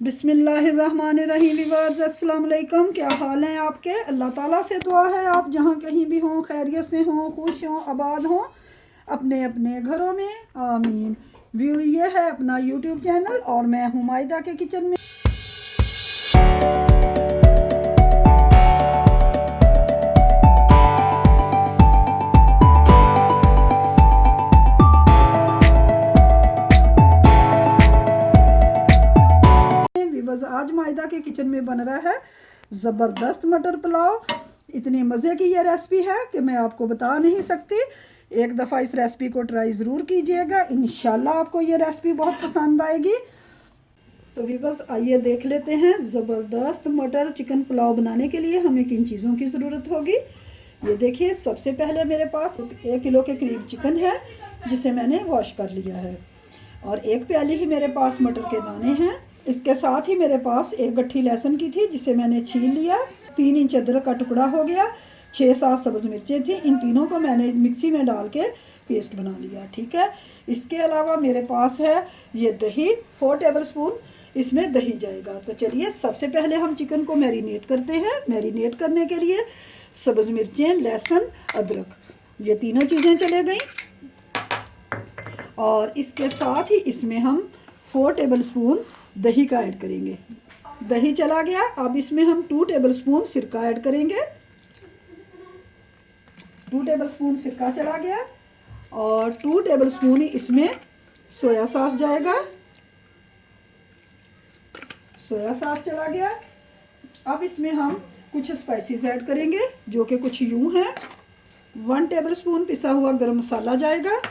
बिस्मिल्लाहिर्रहमानिर्रहीम व्यूअर्स, अस्सलाम वालेकुम। क्या हाल है आपके? अल्लाह ताला से दुआ है आप जहाँ कहीं भी हों खैरियत से हों, खुश हों, आबाद हों अपने अपने घरों में, आमीन। व्यू ये है अपना यूट्यूब चैनल और मैं हूँ मायदा के किचन में। आज मायदा के किचन में बन रहा है ज़बरदस्त मटर पुलाव। इतनी मज़े की ये रेसिपी है कि मैं आपको बता नहीं सकती। एक दफ़ा इस रेसिपी को ट्राई ज़रूर कीजिएगा, इंशाल्लाह आपको ये रेसिपी बहुत पसंद आएगी। तो व्यूअर्स आइए देख लेते हैं। ज़बरदस्त मटर चिकन पुलाव बनाने के लिए हमें किन चीज़ों की ज़रूरत होगी। ये देखिए, सबसे पहले मेरे पास 1 किलो के करीब चिकन है जिसे मैंने वॉश कर लिया है, और 1 प्याली ही मेरे पास मटर के दाने हैं। इसके साथ ही मेरे पास 1 गट्ठी लहसुन की थी जिसे मैंने छील लिया। 3 इंच अदरक का टुकड़ा हो गया। 6-7 सब्ज़ मिर्चें थी, इन तीनों को मैंने मिक्सी में डाल के पेस्ट बना लिया। ठीक है। इसके अलावा मेरे पास है ये दही, 4 टेबल स्पून इसमें दही जाएगा। तो चलिए सबसे पहले हम चिकन को मैरिनेट करते हैं। मैरिनेट करने के लिए सब्ज़ मिर्चें, लहसुन, अदरक, ये तीनों चीज़ें चले गई। और इसके साथ ही इसमें हम 4 टेबल स्पून दही का ऐड करेंगे। दही चला गया। अब इसमें हम 2 टेबल स्पून सिरका ऐड करेंगे। 2 टेबल स्पून सिरका चला गया और 2 टेबल स्पून इसमें सोया सॉस जाएगा। सोया सॉस चला गया। अब इसमें हम कुछ स्पाइसेस ऐड करेंगे जो कि कुछ यूं हैं। 1 टेबल स्पून पिसा हुआ गरम मसाला जाएगा।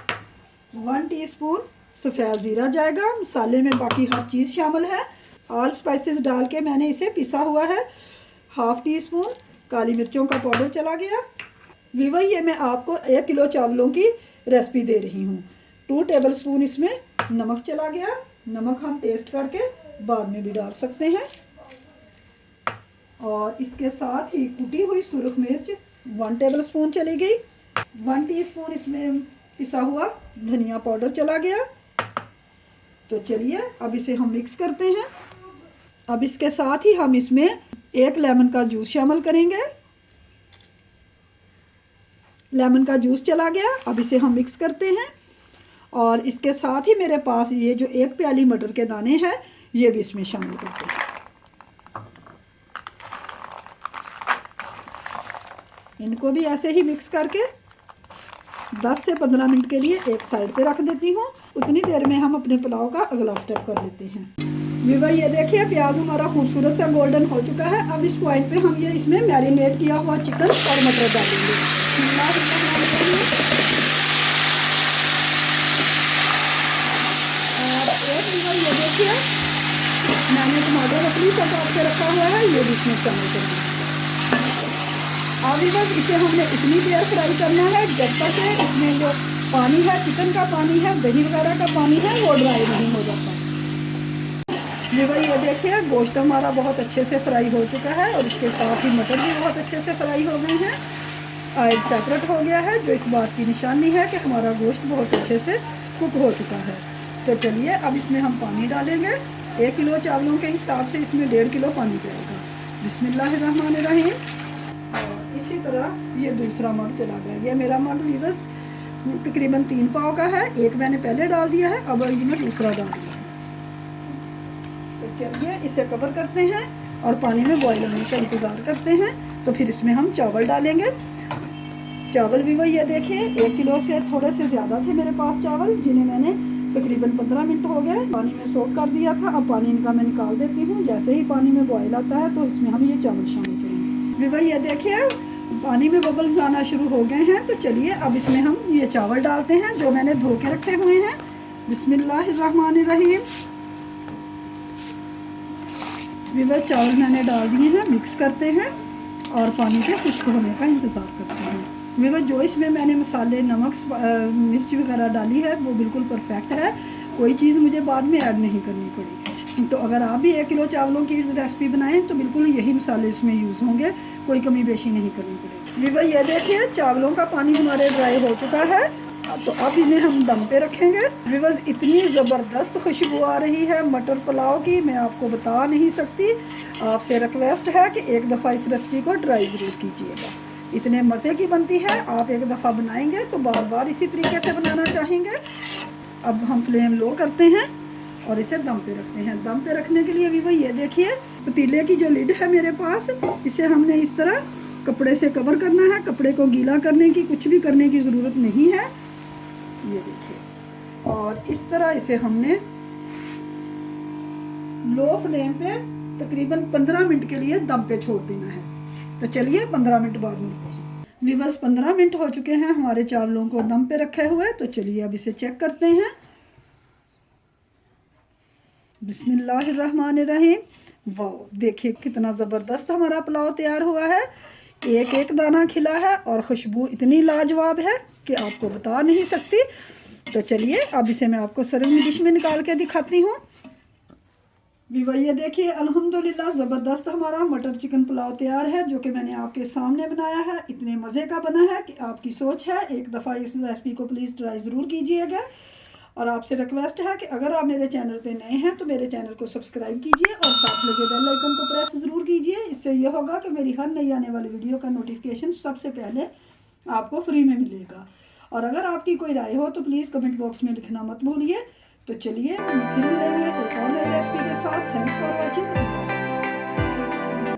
1 टीस्पून सफ़ेद ज़ीरा जाएगा। मसाले में बाकी हर चीज़ शामिल है। ऑल स्पाइसेस डाल के मैंने इसे पिसा हुआ है। 1/2 टीस्पून काली मिर्चों का पाउडर चला गया। वीवर ये मैं आपको 1 किलो चावलों की रेसिपी दे रही हूँ। 2 टेबल स्पून इसमें नमक चला गया। नमक हम टेस्ट करके बाद में भी डाल सकते हैं। और इसके साथ ही कुटी हुई सुरख मिर्च 1 टेबल स्पून चली गई। 1 टीस्पून इसमें पिसा हुआ धनिया पाउडर चला गया। तो चलिए अब इसे हम मिक्स करते हैं। अब इसके साथ ही हम इसमें 1 लेमन का जूस शामिल करेंगे। लेमन का जूस चला गया। अब इसे हम मिक्स करते हैं। और इसके साथ ही मेरे पास ये जो 1 प्याली मटर के दाने हैं ये भी इसमें शामिल करते हैं। इनको भी ऐसे ही मिक्स करके 10 से 15 मिनट के लिए एक साइड पे रख देती हूँ। उतनी देर में हम अपने पुलाव का अगला स्टेप कर लेते हैं। व्यूअर ये देखिए, प्याज हमारा खूबसूरत सा गोल्डन हो चुका है। अब इस पॉइंट पे हम ये इसमें मैरिनेट किया हुआ चिकन और मटर डालेंगे। और एक व्यूअर ये देखिए, मैंने टमाटर रखली से काट के रखा हुआ है, ये भी इसमें शामिल करेंगे। अभी बस इसे हमने इतनी देर फ्राई करना है जब तक इसमें जो पानी है, चिकन का पानी है, दही वगैरह का पानी है, वो ड्राई नहीं हो जाता। ये देखिए, गोश्त हमारा बहुत अच्छे से फ्राई हो चुका है और इसके साथ ही मटर भी बहुत अच्छे से फ्राई हो गए हैं। ऑयल सेपरेट हो गया है, जो इस बात की निशानी है कि हमारा गोश्त बहुत अच्छे से कुक हो चुका है। तो चलिए अब इसमें हम पानी डालेंगे। 1 किलो चावलों के हिसाब से इसमें 1.5 किलो पानी जाएगा। बिस्मिल्लाहिर्रहमानिर्रहीम। इसी तरह ये दूसरा मग चला गया। ये मेरा मग व्यूअर्स तकरीबन 3 पाव का है। एक मैंने पहले डाल दिया है, अब ये मैं दूसरा डाल दिया है। तो चलिए इसे कवर करते हैं और पानी में बॉईल होने का इंतज़ार करते हैं। तो फिर इसमें हम चावल डालेंगे। चावल भी वही ये देखिए, 1 किलो से थोड़े से ज़्यादा थे मेरे पास चावल, जिन्हें मैंने तकरीबन 15 मिनट हो गए पानी में सोक कर दिया था। अब पानी इनका मैं निकाल देती हूँ। जैसे ही पानी में बॉईल आता है तो इसमें हम ये चावल शामिल करेंगे। भी वही ये देखिए, पानी में बबल्स आना शुरू हो गए हैं। तो चलिए अब इसमें हम ये चावल डालते हैं जो मैंने धो के रखे हुए हैं। बिस्मिल्लाहिर्रहमानिर्रहीम। विवर चावल मैंने डाल दिए हैं। मिक्स करते हैं और पानी के खुश्क होने का इंतज़ार करते हैं। विवर जो इसमें मैंने मसाले, नमक, मिर्च वगैरह डाली है वो बिल्कुल परफेक्ट है। कोई चीज़ मुझे बाद में ऐड नहीं करनी पड़ी। तो अगर आप भी 1 किलो चावलों की रेसिपी बनाएं तो बिल्कुल यही मसाले इसमें यूज़ होंगे, कोई कमी बेशी नहीं करनी पड़ेगी। विवर ये देखिए, चावलों का पानी हमारे ड्राई हो चुका है तो अब इन्हें हम दम पे रखेंगे। व्यूअर्स, इतनी ज़बरदस्त खुशबू आ रही है मटर पुलाव की, मैं आपको बता नहीं सकती। आपसे रिक्वेस्ट है कि एक दफ़ा इस रेसिपी को ट्राई ज़रूर कीजिएगा, इतने मज़े की बनती है। आप एक दफ़ा बनाएंगे तो बार बार इसी तरीके से बनाना चाहेंगे। अब हम फ्लेम लो करते हैं और इसे दम पे रखते हैं। दम पे रखने के लिए व्यूअर ये देखिए, पतीले की जो लिड है मेरे पास, इसे हमने इस तरह कपड़े से कवर करना है। कपड़े को गीला करने की, कुछ भी करने की ज़रूरत नहीं है, ये देखिए। और इस तरह इसे हमने लो फ्लेम पे तकरीबन 15 मिनट के लिए दम पे छोड़ देना है। तो चलिए 15 मिनट बाद मिलते हैं। व्यूअर्स, 15 मिनट हो चुके हैं हमारे चावलों को दम पे रखे हुए। तो चलिए अब इसे चेक करते हैं। बिस्मिल्लाहिर्रहमानिर्रहीम। वाह, देखिए कितना ज़बरदस्त हमारा पुलाव तैयार हुआ है। एक एक दाना खिला है और खुशबू इतनी लाजवाब है कि आपको बता नहीं सकती। तो चलिए अब इसे मैं आपको सर्विंग डिश में निकाल के दिखाती हूँ। व्यूअर, ये देखिए अल्हम्दुलिल्लाह ज़बरदस्त हमारा मटर चिकन पुलाव तैयार है, जो कि मैंने आपके सामने बनाया है। इतने मज़े का बना है कि आपकी सोच है। एक दफ़ा इस रेसिपी को प्लीज़ ट्राई ज़रूर कीजिएगा। और आपसे रिक्वेस्ट है कि अगर आप मेरे चैनल पे नए हैं तो मेरे चैनल को सब्सक्राइब कीजिए और साथ लगे बेल आइकन को प्रेस ज़रूर कीजिए। इससे यह होगा कि मेरी हर नई आने वाली वीडियो का नोटिफिकेशन सबसे पहले आपको फ्री में मिलेगा। और अगर आपकी कोई राय हो तो प्लीज़ कमेंट बॉक्स में लिखना मत भूलिए। तो चलिए फिर मिलेंगे एक और नई रेसिपी के साथ। Thanks for watching.